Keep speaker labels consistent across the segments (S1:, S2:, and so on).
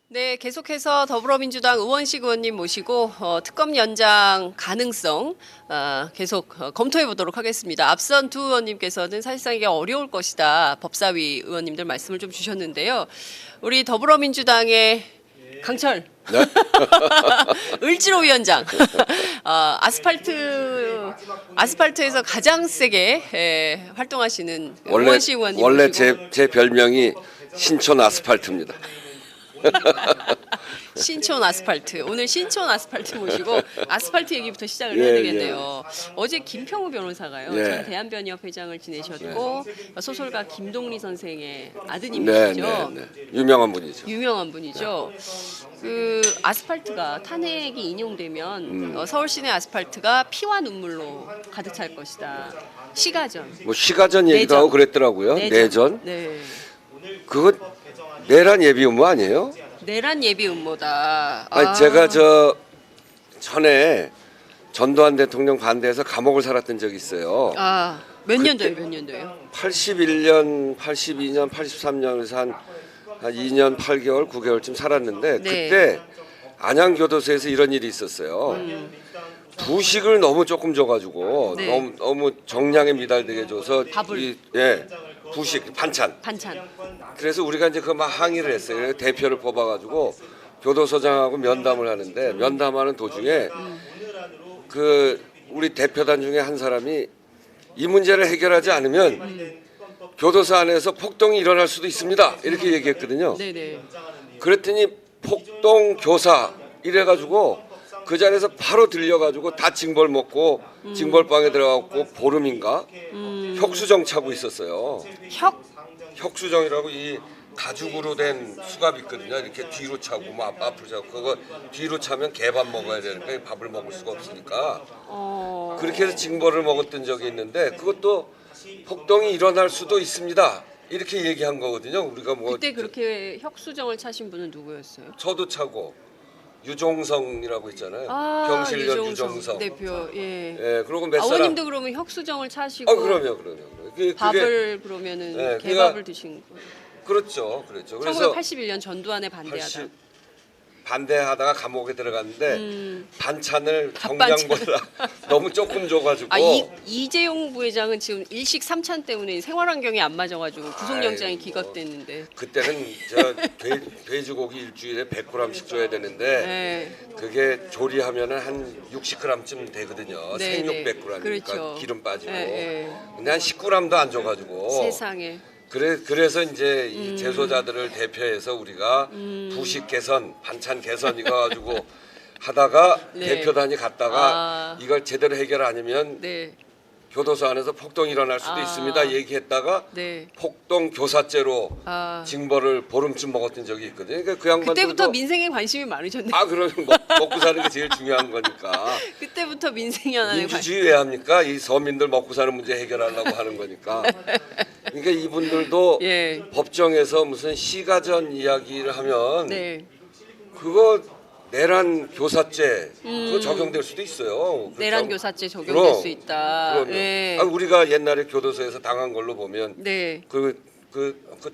S1: 네, 계속해서 더불어민주당 의원식 의원님 모시고 특검 연장 가능성 계속 검토해 보도록 하겠습니다. 앞선 두 의원님께서는 사실상 이게 어려울 것이다. 법사위 의원님들 말씀을 좀 주셨는데요. 우리 더불어민주당의 강철
S2: 네?
S1: 을지로 위원장 아스팔트에서 가장 세게 활동하시는 의원식 의원님
S2: 원래
S1: 모시고
S2: 제 별명이 신촌 아스팔트입니다.
S1: 신촌 아스팔트. 오늘 신촌 아스팔트 모시고 아스팔트 얘기부터 시작을 해야
S2: 예,
S1: 되겠네요. 어제 김평우 변호사가요.
S2: 예.
S1: 전 대한변협 회장을 지내셨고 소설가 김동리 선생의
S2: 네,
S1: 아드님이시죠.
S2: 네, 네. 유명한 분이죠.
S1: 유명한 분이죠. 그 아스팔트가 탄핵이 인용되면 서울 시내 아스팔트가 피와 눈물로 가득 찰 것이다. 시가전.
S2: 뭐 시가전 얘기도
S1: 내전.
S2: 하고 그랬더라고요. 내전.
S1: 네.
S2: 그거 내란 예비 음모 아니에요?
S1: 내란 예비 음모다.
S2: 아니 제가 저 전에 전두환 대통령 반대해서 감옥을 살았던 적이 있어요.
S1: 몇 년도예요? 몇 년도예요?
S2: 81년, 82년, 83년에서 한 2년 8개월, 9개월쯤 살았는데
S1: 네.
S2: 그때 안양교도소에서 이런 일이 있었어요. 부식을 너무 조금 줘가지고
S1: 네.
S2: 너무 정량에 미달되게 줘서
S1: 밥을.
S2: 부식 반찬.
S1: 반찬.
S2: 그래서 우리가 이제 그 막 항의를 했어요. 그래서 대표를 뽑아가지고 교도소장하고 면담을 하는데 면담하는 도중에 그 우리 대표단 중에 한 사람이 이 문제를 해결하지 않으면 교도소 안에서 폭동이 일어날 수도 있습니다. 이렇게 얘기했거든요.
S1: 네네.
S2: 그랬더니 폭동 교사 이래가지고 그 자리에서 바로 들려가지고 다 징벌 먹고 징벌방에 들어가고 보름인가 혁수정 차고 있었어요. 혁수정이라고 이 가죽으로 된 수갑 있거든요. 이렇게 뒤로 차고 뭐 앞으로 차고 그거 뒤로 차면 개밥 먹어야 되니까 밥을 먹을 수가 없으니까 그렇게 해서 징벌을 먹었던 적이 있는데 그것도 폭동이 일어날 수도 있습니다. 이렇게 얘기한 거거든요. 우리가 뭐
S1: 그때 그렇게 혁수정을 차신 분은 누구였어요?
S2: 저도 차고 유종성이라고 있잖아요. 경실련 유종성.
S1: 대표. 예.
S2: 예, 그리고 몇 사람.
S1: 아버님도 그러면 혁수정을 차시고
S2: 그럼요. 그게
S1: 밥을 그러면은
S2: 예,
S1: 개밥을 드신 거예요.
S2: 그렇죠. 그래서
S1: 1981년 전두환에 반대하다.
S2: 반대하다가 감옥에 들어갔는데 반찬을
S1: 밥반찬.
S2: 정량보다 너무 조금 줘가지고.
S1: 이재용 부회장은 지금 일식 3찬 때문에 생활환경이 안 맞아가지고 구속영장이
S2: 아이고.
S1: 기각됐는데.
S2: 그때는 저 돼지고기 일주일에 100g씩 줘야 되는데
S1: 네.
S2: 그게 조리하면은 한 60g쯤 되거든요.
S1: 네,
S2: 생
S1: 네.
S2: 600g이니까
S1: 그렇죠.
S2: 기름 빠지고.
S1: 네.
S2: 근데 한 10g도 안 줘가지고.
S1: 세상에.
S2: 그래서 이제 이 재소자들을 대표해서 우리가 부식 개선, 반찬 개선 이거 가지고 하다가
S1: 네.
S2: 대표단이 갔다가 이걸 제대로 해결 아니면
S1: 네.
S2: 교도소 안에서 폭동이 일어날 수도 있습니다. 얘기했다가
S1: 네.
S2: 폭동 교사죄로 징벌을 보름쯤 먹었던 적이 있거든요. 그러니까 그 양반들도
S1: 그때부터 민생에 관심이 많으셨네요.
S2: 그러면 먹고 사는 게 제일 중요한 거니까.
S1: 그때부터 민생 연안에
S2: 민주주의 왜 합니까? 이 서민들 먹고 사는 문제 해결하려고 하는 거니까. 그러니까 이분들도
S1: 예.
S2: 법정에서 무슨 시가전 이야기를 하면
S1: 네.
S2: 그거 내란 교사죄 그거 적용될 수도 있어요. 그렇죠?
S1: 내란 교사죄 적용될
S2: 그럼,
S1: 수 있다.
S2: 그럼요.
S1: 예.
S2: 우리가 옛날에 교도소에서 당한 걸로 보면
S1: 네.
S2: 그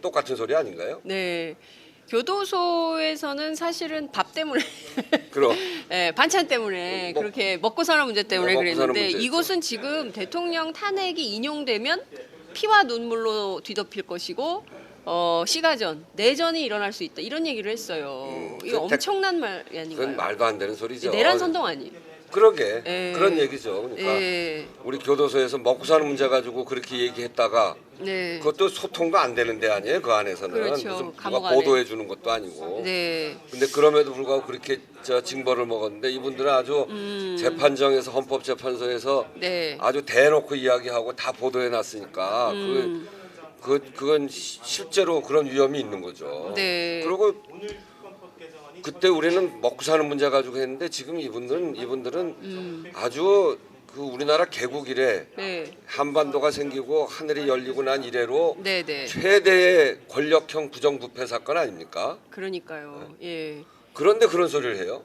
S2: 똑같은 소리 아닌가요?
S1: 네. 교도소에서는 사실은 밥 때문에
S2: 그럼
S1: 네, 반찬 때문에 그렇게 먹고 사는 문제 때문에
S2: 먹고 사는
S1: 그랬는데
S2: 문제였죠.
S1: 이곳은 지금 대통령 탄핵이 인용되면 피와 눈물로 뒤덮일 것이고 시가전, 내전이 일어날 수 있다 이런 얘기를 했어요. 이거
S2: 그
S1: 엄청난 말 아닌가요?
S2: 그건 말도 안 되는 소리죠.
S1: 내란 선동 아니에요?
S2: 그러게
S1: 예.
S2: 그런 얘기죠. 그러니까
S1: 예.
S2: 우리 교도소에서 먹고 사는 문제 가지고 그렇게 얘기했다가
S1: 네.
S2: 그것도 소통도 안 되는 데 아니에요. 그 안에서는
S1: 그렇죠.
S2: 무슨 누가
S1: 감옥 안에.
S2: 보도해 주는 것도 아니고.
S1: 네.
S2: 근데 그럼에도 불구하고 그렇게 징벌을 먹었는데 이분들은 아주 재판정에서 헌법재판소에서
S1: 네.
S2: 아주 대놓고 이야기하고 다 보도해 놨으니까 그건 실제로 그런 위험이 있는 거죠.
S1: 네.
S2: 그리고 그때 우리는 먹고 사는 문제 가지고 했는데 지금 이분들은 아주 그 우리나라 개국 이래
S1: 네.
S2: 한반도가 생기고 하늘이 열리고 난 이래로
S1: 네, 네.
S2: 최대의 권력형 부정부패 사건 아닙니까?
S1: 그러니까요. 예.
S2: 그런데 그런 소리를 해요.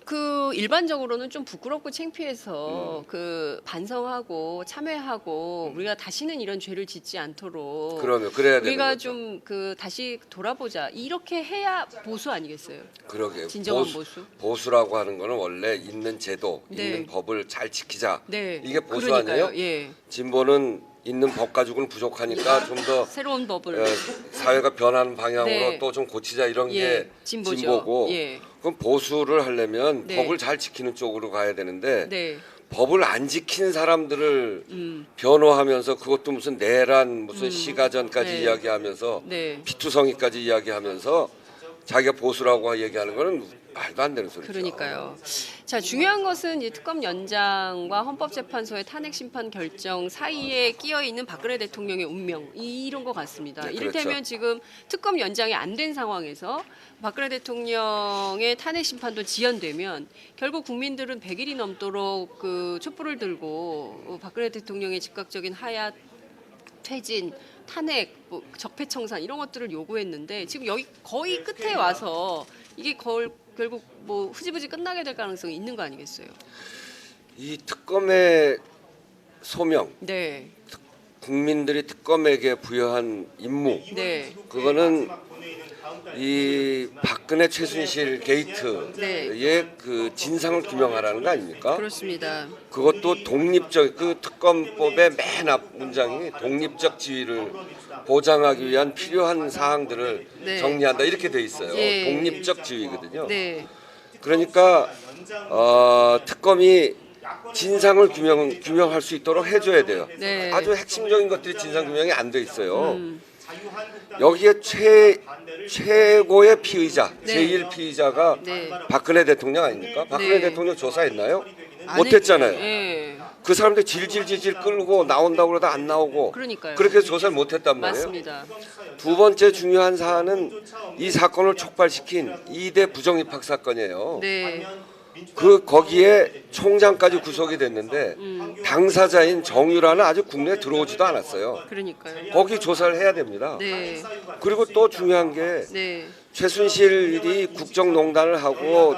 S1: 그 일반적으로는 좀 부끄럽고 창피해서 그 반성하고 참회하고 우리가 다시는 이런 죄를 짓지 않도록
S2: 그러면 그래야 되는
S1: 우리가
S2: 거죠.
S1: 좀 그 다시 돌아보자 이렇게 해야 보수 아니겠어요?
S2: 그러게
S1: 진정한 보수.
S2: 보수라고 하는 거는 원래 있는 제도,
S1: 네.
S2: 있는 법을 잘 지키자.
S1: 네.
S2: 이게 보수
S1: 그러니까요.
S2: 아니에요?
S1: 예.
S2: 진보는 있는 법 가지고는 부족하니까 좀 더
S1: 새로운 법을
S2: 사회가 변하는 방향으로
S1: 네.
S2: 또 좀 고치자 이런
S1: 예,
S2: 게
S1: 진보죠.
S2: 진보고
S1: 예.
S2: 그럼 보수를 하려면
S1: 네.
S2: 법을 잘 지키는 쪽으로 가야 되는데
S1: 네.
S2: 법을 안 지킨 사람들을 변호하면서 그것도 무슨 내란 무슨 시가전까지
S1: 네.
S2: 이야기하면서
S1: 네.
S2: 피투성이까지 이야기하면서 자기가 보수라고 얘기하는 거는 말도 안 되는 소리죠.
S1: 그러니까요. 자, 중요한 것은 이 특검 연장과 헌법재판소의 탄핵 심판 결정 사이에 끼어 있는 박근혜 대통령의 운명 이런 것 같습니다.
S2: 네,
S1: 이를테면
S2: 그렇죠.
S1: 지금 특검 연장이 안 된 상황에서 박근혜 대통령의 탄핵 심판도 지연되면 결국 국민들은 100일이 넘도록 그 촛불을 들고 박근혜 대통령의 즉각적인 하야, 퇴진, 탄핵, 뭐 적폐청산 이런 것들을 요구했는데 지금 여기 거의 끝에 와서 이게 결국 뭐 흐지부지 끝나게 될 가능성이 있는 거 아니겠어요?
S2: 이 특검의 소명,
S1: 네,
S2: 국민들이 특검에게 부여한 임무,
S1: 네,
S2: 그거는 이 박근혜 최순실 게이트의
S1: 네.
S2: 그 진상을 규명하라는 거 아닙니까?
S1: 그렇습니다.
S2: 그것도 독립적 그 특검법의 맨 앞 문장이 독립적 지위를 보장하기 위한 필요한 사항들을
S1: 네.
S2: 정리한다 이렇게 돼 있어요.
S1: 예.
S2: 독립적 지위거든요.
S1: 네,
S2: 그러니까 특검이 진상을 규명할 수 있도록 해줘야 돼요.
S1: 네.
S2: 아주 핵심적인 것들이 진상 규명이 안 돼 있어요. 여기에 최고의 피의자,
S1: 네.
S2: 제1 피의자가
S1: 네.
S2: 박근혜 대통령 아닙니까? 박근혜
S1: 네.
S2: 대통령 조사했나요?
S1: 안
S2: 못했잖아요.
S1: 했- 예,
S2: 그 사람들 질질질질 끌고 나온다고 그러다 안 나오고
S1: 그러니까요.
S2: 그렇게 해서 조사를 못했단 말이에요.
S1: 맞습니다.
S2: 두 번째 중요한 사안은 이 사건을 촉발시킨 2대 부정입학 사건이에요.
S1: 네,
S2: 거기에 총장까지 구속이 됐는데 당사자인 정유라는 아직 국내에 들어오지도 않았어요.
S1: 그러니까요.
S2: 거기 조사를 해야 됩니다.
S1: 네,
S2: 그리고 또 중요한 게
S1: 네,
S2: 최순실이 국정농단을 하고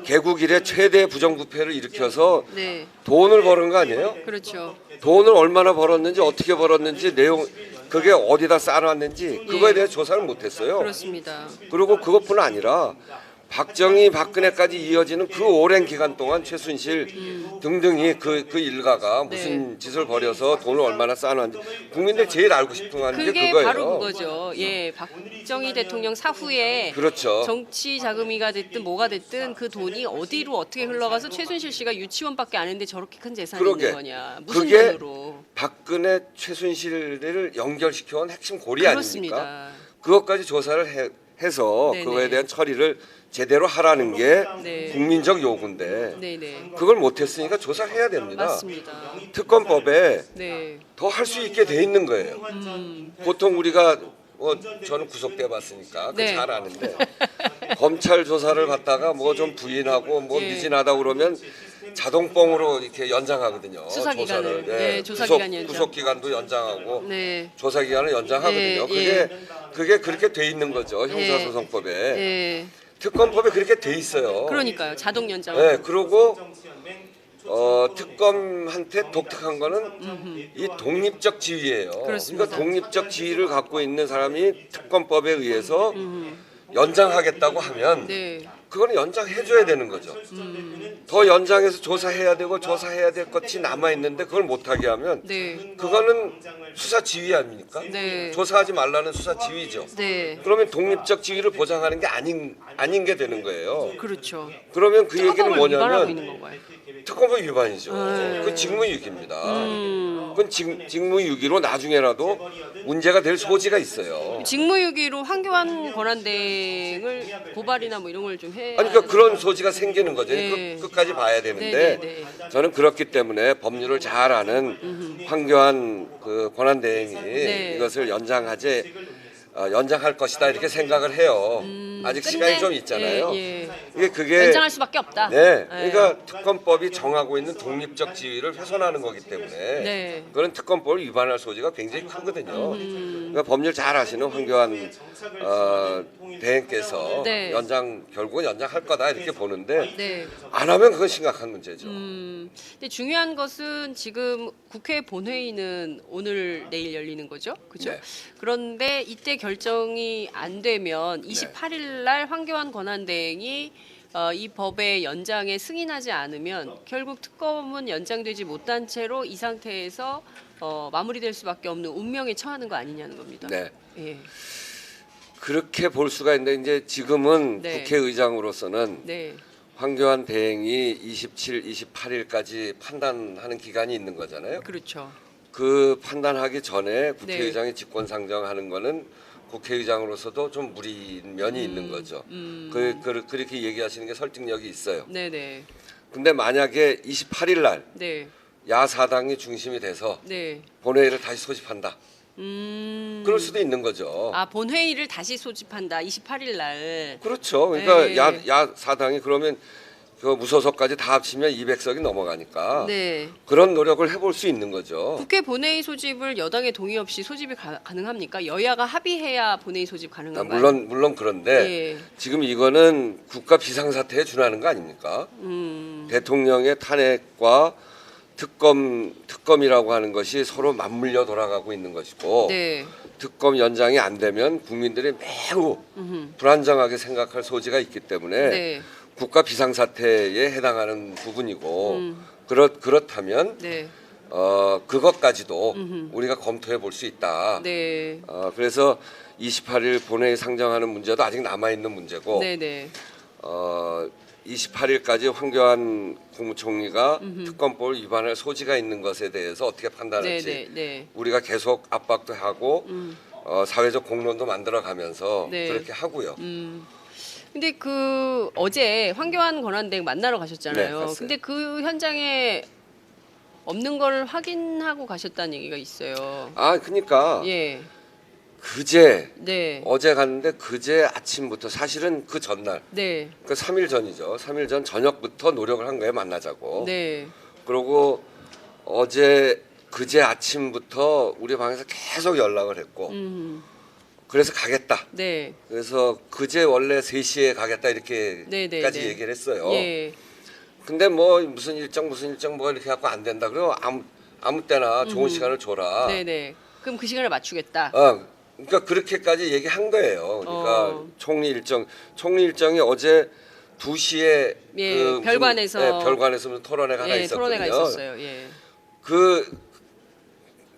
S2: 개국 이래 최대 부정부패를 일으켜서
S1: 네,
S2: 돈을 버는 거 아니에요?
S1: 그렇죠.
S2: 돈을 얼마나 벌었는지 어떻게 벌었는지 내용 그게 어디다 쌓아놨는지 그거에 대해 조사를 못했어요.
S1: 그렇습니다.
S2: 그리고 그것뿐 아니라 박정희, 박근혜까지 이어지는 그 오랜 기간 동안 최순실 등등이 그 일가가 무슨 짓을 벌여서 돈을 얼마나 쌓아놨는지 국민들 제일 알고 싶은 하는 게
S1: 그게
S2: 그거예요.
S1: 바로 그거죠. 예, 박정희 대통령 사후에
S2: 그렇죠.
S1: 정치 자금이가 됐든 뭐가 됐든 그 돈이 어디로 어떻게 흘러가서 최순실 씨가 유치원밖에 안 했는데 저렇게 큰 재산이
S2: 그러게.
S1: 있는 거냐? 무슨
S2: 그게
S1: 돈으로?
S2: 박근혜, 최순실을 연결시켜온 핵심 고리 아닙니까?
S1: 그렇습니다.
S2: 그것까지 조사를 해서
S1: 네네.
S2: 그거에 대한 처리를 제대로 하라는 게
S1: 네.
S2: 국민적 요구인데
S1: 네네.
S2: 그걸 못했으니까 조사해야 됩니다.
S1: 맞습니다.
S2: 특검법에
S1: 네.
S2: 더 할 수 있게 돼 있는 거예요. 보통 우리가 저는 구속돼 봤으니까
S1: 네.
S2: 잘 아는데 검찰 조사를 받다가 뭐 좀 부인하고 뭐
S1: 예.
S2: 미진하다 그러면 자동뻥으로 이렇게 연장하거든요.
S1: 수사 기간을.
S2: 조사를.
S1: 네, 조사 기간 연장.
S2: 구속 기간도 연장하고
S1: 네.
S2: 조사 기간을 연장하거든요.
S1: 예,
S2: 그게 그렇게 돼 있는 거죠. 형사소송법에.
S1: 예.
S2: 특검법에 그렇게 돼 있어요.
S1: 그러니까요. 자동 연장.
S2: 네, 그리고 특검한테 독특한 거는 이 독립적 지위예요.
S1: 그렇습니다.
S2: 그러니까 독립적 지위를 갖고 있는 사람이 특검법에 의해서 연장하겠다고 하면
S1: 네.
S2: 그거는 연장해줘야 되는 거죠. 더 연장해서 조사해야 되고 조사해야 될 것이 남아 있는데 그걸 못하게 하면
S1: 네.
S2: 그거는 수사 지위 아닙니까?
S1: 네.
S2: 조사하지 말라는 수사 지위죠.
S1: 네.
S2: 그러면 독립적 지위를 보장하는 게 아닌 게 되는 거예요.
S1: 그렇죠.
S2: 그러면 그 얘기는
S1: 특검법을 위반하고 있는
S2: 뭐냐면
S1: 건가요?
S2: 특검법 위반이죠.
S1: 네.
S2: 그건 직무유기입니다. 그건 직무유기로 나중에라도 문제가 될 소지가 있어요.
S1: 직무유기로 황교안 권한대행을 고발이나 뭐 이런 걸 좀 해.
S2: 아니 그러니까 그런 소지가 생기는 거죠.
S1: 네.
S2: 끝까지 봐야 되는데
S1: 네.
S2: 저는 그렇기 때문에 법률을 잘 아는 황교안 그 권한대행이
S1: 네.
S2: 이것을 연장하지 연장할 것이다 이렇게 생각을 해요. 아직 시간이 좀 있잖아요. 그게
S1: 연장할 수밖에 없다.
S2: 네, 그러니까 특검법이 정하고 있는 독립적 지위를 훼손하는 거기 때문에
S1: 네.
S2: 그런 특검법을 위반할 소지가 굉장히 크거든요. 그러니까 법률 잘 아시는 황교안 대행께서
S1: 네.
S2: 결국은 연장할 거다 이렇게 보는데
S1: 네.
S2: 안 하면 그건 심각한 문제죠.
S1: 근데 중요한 것은 지금 국회 본회의는 오늘 내일 열리는 거죠, 그죠?
S2: 네.
S1: 그런데 이때 결정이 안 되면 28일 날 황교안 권한대행이 이 법의 연장에 승인하지 않으면 결국 특검은 연장되지 못한 채로 이 상태에서 마무리될 수밖에 없는 운명에 처하는 거 아니냐는 겁니다.
S2: 네.
S1: 예.
S2: 그렇게 볼 수가 있는데 이제 지금은
S1: 네.
S2: 국회의장으로서는
S1: 네.
S2: 황교안 대행이 27, 28일까지 판단하는 기간이 있는 거잖아요.
S1: 그렇죠.
S2: 그 판단하기 전에 국회의장이 직권 상정하는 거는 국회의장으로서도 좀 무리인 면이 있는 거죠. 그렇게 얘기하시는 게 설득력이 있어요.
S1: 네네.
S2: 근데 만약에 28일 날
S1: 네.
S2: 야사당이 중심이 돼서
S1: 네.
S2: 본회의를 다시 소집한다. 그럴 수도 있는 거죠.
S1: 아, 본회의를 다시 소집한다. 28일 날.
S2: 그렇죠. 그러니까
S1: 네.
S2: 야사당이 그러면 그 무소속까지 다 합치면 200석이 넘어가니까
S1: 네.
S2: 그런 노력을 해볼 수 있는 거죠.
S1: 국회 본회의 소집을 여당의 동의 없이 소집이 가능합니까? 여야가 합의해야 본회의 소집 가능한가요?
S2: 물론 그런데
S1: 예.
S2: 지금 이거는 국가 비상사태에 준하는 거 아닙니까? 대통령의 탄핵과 특검이라고 하는 것이 서로 맞물려 돌아가고 있는 것이고
S1: 네.
S2: 특검 연장이 안 되면 국민들이 매우 불안정하게 생각할 소지가 있기 때문에
S1: 네.
S2: 국가 비상사태에 해당하는 부분이고 그렇다면
S1: 네.
S2: 그것까지도 우리가 검토해 볼 수 있다.
S1: 네.
S2: 그래서 28일 본회의 상정하는 문제도 아직 남아 있는 문제고
S1: 네, 네.
S2: 28일까지 황교안 국무총리가 특검법을 위반할 소지가 있는 것에 대해서 어떻게 판단할지
S1: 네, 네, 네.
S2: 우리가 계속 압박도 하고 사회적 공론도 만들어가면서
S1: 네.
S2: 그렇게 하고요.
S1: 근데 그 어제 황교안 권한대행 만나러 가셨잖아요.
S2: 네, 갔어요.
S1: 근데 그 현장에 없는 걸 확인하고 가셨다는 얘기가 있어요.
S2: 그러니까
S1: 예.
S2: 그제
S1: 네.
S2: 어제 갔는데 그제 아침부터 사실은 그 전날
S1: 네.
S2: 그 3일 전이죠. 3일 전 저녁부터 노력을 한 거예요. 만나자고.
S1: 네.
S2: 그리고 그제 아침부터 우리 방에서 계속 연락을 했고 그래서 가겠다.
S1: 네.
S2: 그래서 그제 원래 3시에 가겠다 이렇게까지
S1: 네, 네, 네.
S2: 얘기를 했어요.
S1: 예.
S2: 근데 뭐 무슨 일정 뭐가 이렇게 갖고 안 된다. 그리고 아무 때나 좋은 시간을 줘라.
S1: 네, 네. 그럼 그 시간을 맞추겠다.
S2: 그러니까 그렇게까지 얘기한 거예요. 그러니까 총리 일정이 어제 2시에
S1: 예, 별관에서.
S2: 별관에서 무슨 토론회가 하나
S1: 예,
S2: 있었거든요.
S1: 토론회가 있었어요. 예.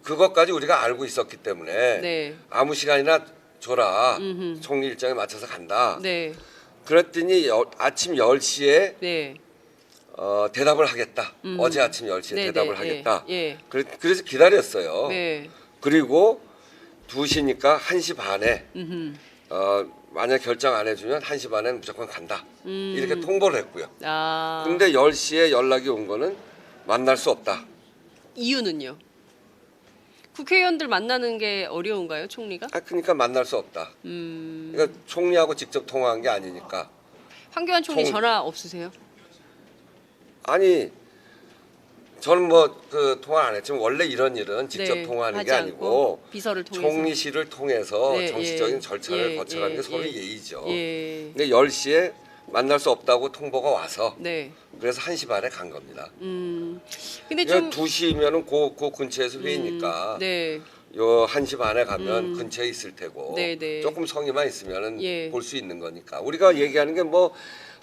S2: 그것까지 우리가 알고 있었기 때문에
S1: 네.
S2: 아무 시간이나 줘라. 총리 일정에 맞춰서 간다.
S1: 네.
S2: 그랬더니 아침 10시에
S1: 네.
S2: 대답을 하겠다. 어제 아침 10시에
S1: 네,
S2: 대답을
S1: 네,
S2: 하겠다.
S1: 예.
S2: 그래서 기다렸어요.
S1: 네.
S2: 그리고 2시니까 1시 반에 만약 결정 안 해주면 1시 반에는 무조건 간다. 이렇게 통보를 했고요. 근데 10시에 연락이 온 거는 만날 수 없다.
S1: 이유는요? 국회의원들 만나는 게 어려운가요, 총리가?
S2: 그러니까 만날 수 없다. 그러니까 총리하고 직접 통화한 게 아니니까.
S1: 황교안 총리 전화 없으세요?
S2: 아니 저는 뭐 그 통화 안 했지만 원래 이런 일은 직접
S1: 네,
S2: 통화하는 게
S1: 하지
S2: 아니고
S1: 않고 비서를 통해서.
S2: 총리실을 통해서
S1: 네,
S2: 정식적인
S1: 예,
S2: 절차를
S1: 예,
S2: 거쳐가는
S1: 예,
S2: 게 서로의
S1: 예.
S2: 예의죠.
S1: 예.
S2: 근데 10시에 만날 수 없다고 통보가 와서
S1: 네.
S2: 그래서 1시 반에 간 겁니다.
S1: 근데
S2: 그러니까
S1: 좀
S2: 2시면은 그 근처에서 회의니까
S1: 네.
S2: 요 1시 반에 가면 근처에 있을 테고
S1: 네, 네.
S2: 조금 성의만 있으면은
S1: 예.
S2: 볼 수 있는 거니까 우리가 얘기하는 게 뭐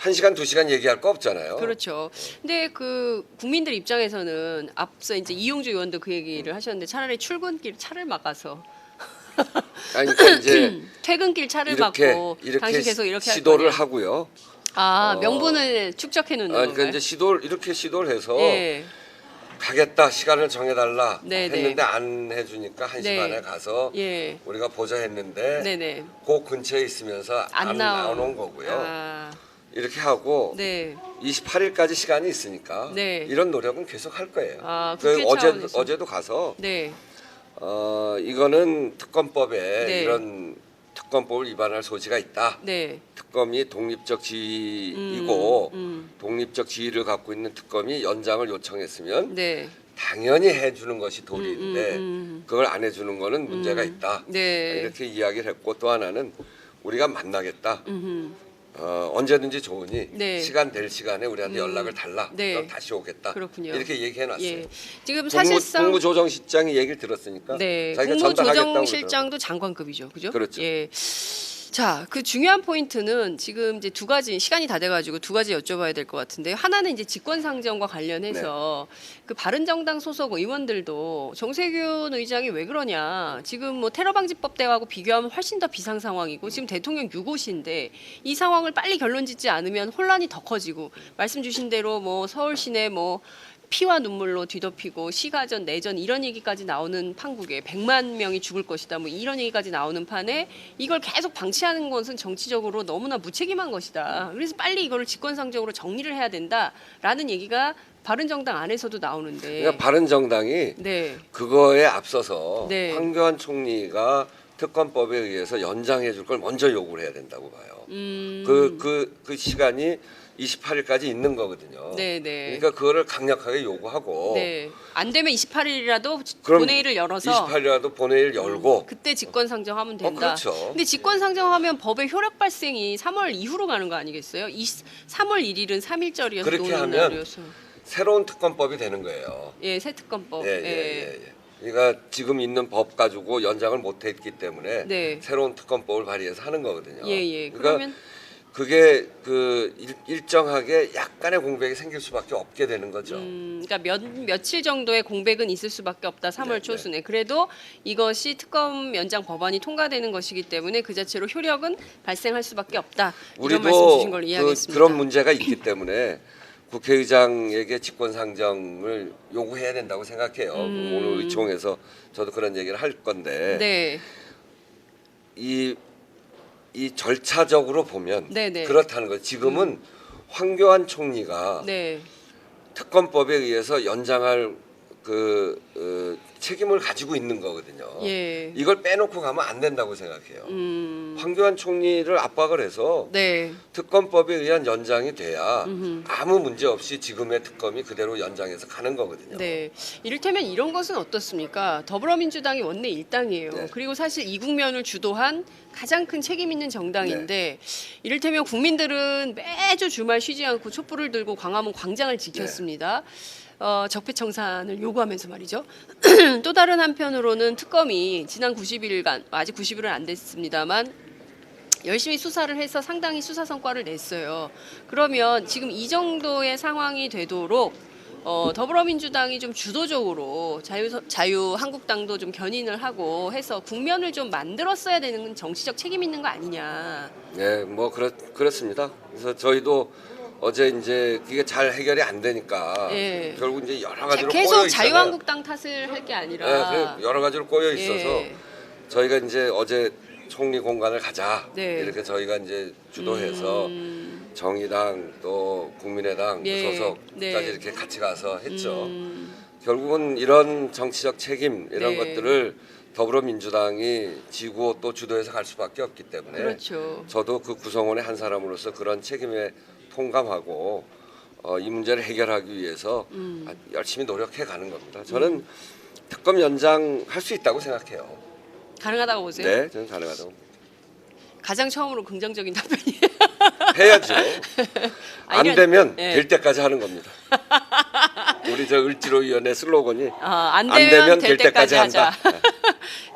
S2: 1시간 2시간 얘기할 거 없잖아요.
S1: 그렇죠. 근데 그 국민들 입장에서는 앞서 이제 이용주 의원도 그 얘기를 하셨는데 차라리 출근길 차를 막아서
S2: 그러니까 이제
S1: 퇴근길 차를
S2: 이렇게
S1: 막고 당신 계속 이렇게 할
S2: 시도를
S1: 거냐.
S2: 하고요.
S1: 명분을 축적해 놓는
S2: 그러니까
S1: 건가요?
S2: 이제 이렇게 시도를 해서
S1: 예.
S2: 가겠다 시간을 정해달라
S1: 네, 네.
S2: 했는데 안 해주니까 1시
S1: 네.
S2: 반에 가서
S1: 예.
S2: 우리가 보자 했는데
S1: 네네.
S2: 그 근처에 있으면서 안 나온 거고요. 이렇게 하고
S1: 네.
S2: 28일까지 시간이 있으니까
S1: 네.
S2: 이런 노력은 계속 할 거예요.
S1: 국회 차원에서.
S2: 어제도 가서
S1: 네.
S2: 이거는 특검법에
S1: 네.
S2: 이런 특검법을 위반할 소지가 있다.
S1: 네.
S2: 특검이 독립적 지위이고 독립적 지위를 갖고 있는 특검이 연장을 요청했으면
S1: 네.
S2: 당연히 해주는 것이 도리인데 그걸 안 해주는 거는 문제가 있다.
S1: 네.
S2: 이렇게 이야기를 했고 또 하나는 우리가 만나겠다. 언제든지 좋으니
S1: 네.
S2: 시간 될 시간에 우리한테 연락을 달라.
S1: 네.
S2: 그럼 다시 오겠다.
S1: 그렇군요.
S2: 이렇게 얘기해놨어요.
S1: 예. 지금 사실상
S2: 국무조정실장이 얘기를 들었으니까
S1: 네,
S2: 자기가 전달하겠다고
S1: 국무조정실장도 장관급이죠, 그죠?
S2: 그렇죠.
S1: 예. 자, 그 중요한 포인트는 지금 이제 두 가지 시간이 다 돼가지고 두 가지 여쭤봐야 될 것 같은데 하나는 이제 직권상정과 관련해서 그 바른정당 소속 의원들도 정세균 의장이 왜 그러냐 지금 뭐 테러방지법 때하고 비교하면 훨씬 더 비상 상황이고 지금 대통령 6호시인데 이 상황을 빨리 결론짓지 않으면 혼란이 더 커지고 말씀 주신 대로 뭐 서울 시내 뭐 피와 눈물로 뒤덮이고 시가전, 내전 이런 얘기까지 나오는 판국에 100만 명이 죽을 것이다. 뭐 이런 얘기까지 나오는 판에 이걸 계속 방치하는 것은 정치적으로 너무나 무책임한 것이다. 그래서 빨리 이거를 직권상정으로 정리를 해야 된다라는 얘기가 바른정당 안에서도 나오는데.
S2: 그러니까 바른정당이
S1: 네.
S2: 그거에 앞서서
S1: 네.
S2: 황교안 총리가 특검법에 의해서 연장해 줄 걸 먼저 요구를 해야 된다고 봐요. 그 시간이 28일까지 있는 거거든요.
S1: 네네.
S2: 그러니까 그거를 강력하게 요구하고
S1: 네. 안 되면 28일이라도
S2: 그럼
S1: 본회의를 열어서
S2: 28일이라도 본회의를 열고
S1: 그때 직권상정하면 된다.
S2: 그렇죠.
S1: 근데 직권상정하면 법의 효력 발생이 3월 이후로 가는 거 아니겠어요? 3월 1일은 3일절이어서
S2: 그렇게
S1: 노는
S2: 하면
S1: 날이어서.
S2: 새로운 특검법이 되는 거예요.
S1: 예, 새 특검법.
S2: 예. 그러니까 지금 있는 법 가지고 연장을 못 했기 때문에
S1: 네.
S2: 새로운 특검법을 발의해서 하는 거거든요.
S1: 예.
S2: 그러니까
S1: 그러면
S2: 그게 그 일정하게 약간의 공백이 생길 수밖에 없게 되는 거죠.
S1: 그러니까 며칠 정도의 공백은 있을 수밖에 없다. 3월 초순에. 그래도 이것이 특검 연장 법안이 통과되는 것이기 때문에 그 자체로 효력은 발생할 수밖에 없다. 이런 말씀
S2: 우리도
S1: 주신 걸로 이해하겠습니다.
S2: 그런 문제가 있기 때문에 국회의장에게 직권상정을 요구해야 된다고 생각해요. 오늘 의총에서 저도 그런 얘기를 할 건데
S1: 네.
S2: 이 절차적으로 보면
S1: 네네.
S2: 그렇다는 거예요. 지금은 황교안 총리가
S1: 네.
S2: 특검법에 의해서 연장할 책임을 가지고 있는 거거든요.
S1: 예.
S2: 이걸 빼놓고 가면 안 된다고 생각해요. 황교안 총리를 압박을 해서
S1: 네.
S2: 특검법에 의한 연장이 돼야 아무 문제 없이 지금의 특검이 그대로 연장해서 가는 거거든요.
S1: 네. 이를테면 이런 것은 어떻습니까? 더불어민주당이 원내 일당이에요.
S2: 네.
S1: 그리고 사실 이 국면을 주도한 가장 큰 책임 있는 정당인데 이를테면 국민들은 매주 주말 쉬지 않고 촛불을 들고 광화문 광장을 지켰습니다. 적폐청산을 요구하면서 말이죠. 또 다른 한편으로는 특검이 지난 90일간 아직 90일은 안 됐습니다만 열심히 수사를 해서 상당히 수사 성과를 냈어요. 그러면 지금 이 정도의 상황이 되도록 더불어민주당이 좀 주도적으로 자유한국당도 좀 견인을 하고 해서 국면을 좀 만들었어야 되는 정치적 책임 있는 거 아니냐.
S2: 네, 뭐 그렇습니다. 그래서 저희도 어제 이제 그게 잘 해결이 안 되니까
S1: 예.
S2: 결국 이제 여러 가지로
S1: 계속
S2: 꼬여 있잖아요.
S1: 자유한국당 탓을 할 게 아니라
S2: 네, 여러 가지로 꼬여 있어서
S1: 예.
S2: 저희가 이제 어제 총리 공간을 가자
S1: 네.
S2: 이렇게 저희가 이제 주도해서 정의당 또 국민의당
S1: 예.
S2: 소속까지
S1: 네.
S2: 이렇게 같이 가서 했죠. 결국은 이런 정치적 책임 이런
S1: 네.
S2: 것들을 더불어민주당이 지고 또 주도해서 갈 수밖에 없기 때문에
S1: 그렇죠.
S2: 저도 그 구성원의 한 사람으로서 그런 책임에 통감하고 이 문제를 해결하기 위해서 열심히 노력해 가는 겁니다. 저는 특검 연장 할 수 있다고 생각해요.
S1: 가능하다고 보세요?
S2: 네, 저는 가능하다고.
S1: 가장 처음으로 긍정적인 답변이에요.
S2: 해야죠. 안
S1: 아니요.
S2: 되면
S1: 예.
S2: 될 때까지 하는 겁니다. 우리 저 을지로위원회 슬로건이
S1: 안 되면 될 때까지 하자.
S2: 한다.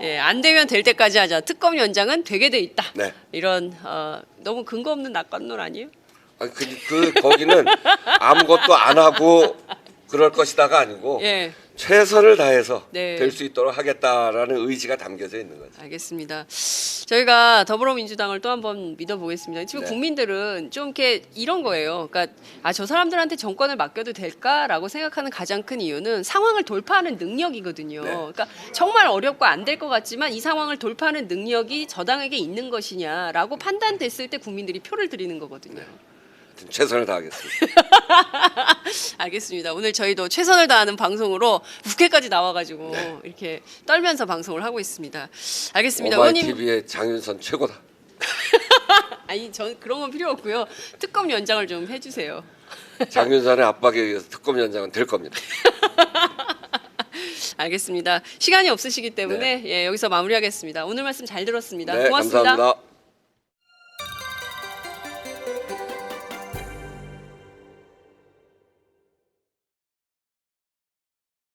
S1: 예, 안 되면 될 때까지 하자. 특검 연장은 되게 돼 있다.
S2: 네.
S1: 이런 너무 근거 없는 낙관론 아니에요?
S2: 아니, 거기는 아무것도 안 하고 그럴 것이다가 아니고
S1: 예.
S2: 최선을 다해서
S1: 네.
S2: 될 수 있도록 하겠다라는 의지가 담겨져 있는 거죠.
S1: 알겠습니다. 저희가 더불어민주당을 또 한번 믿어보겠습니다. 지금
S2: 네.
S1: 국민들은 좀 이렇게 이런 거예요. 그러니까 저 사람들한테 정권을 맡겨도 될까라고 생각하는 가장 큰 이유는 상황을 돌파하는 능력이거든요.
S2: 네.
S1: 그러니까 정말 어렵고 안 될 것 같지만 이 상황을 돌파하는 능력이 저당에게 있는 것이냐라고 판단됐을 때 국민들이 표를 드리는 거거든요.
S2: 최선을 다하겠습니다.
S1: 알겠습니다. 오늘 저희도 최선을 다하는 방송으로 국회까지 나와가지고 이렇게 떨면서 방송을 하고 있습니다. 알겠습니다. 의원님.
S2: 오마이TV의 장윤선 최고다.
S1: 아니 전 그런 건 필요 없고요. 특검 연장을 좀 해주세요.
S2: 장윤선의 압박에 의해서 특검 연장은 될 겁니다.
S1: 알겠습니다. 시간이 없으시기 때문에 예, 여기서 마무리하겠습니다. 오늘 말씀 잘 들었습니다.
S2: 네,
S1: 고맙습니다.
S2: 감사합니다.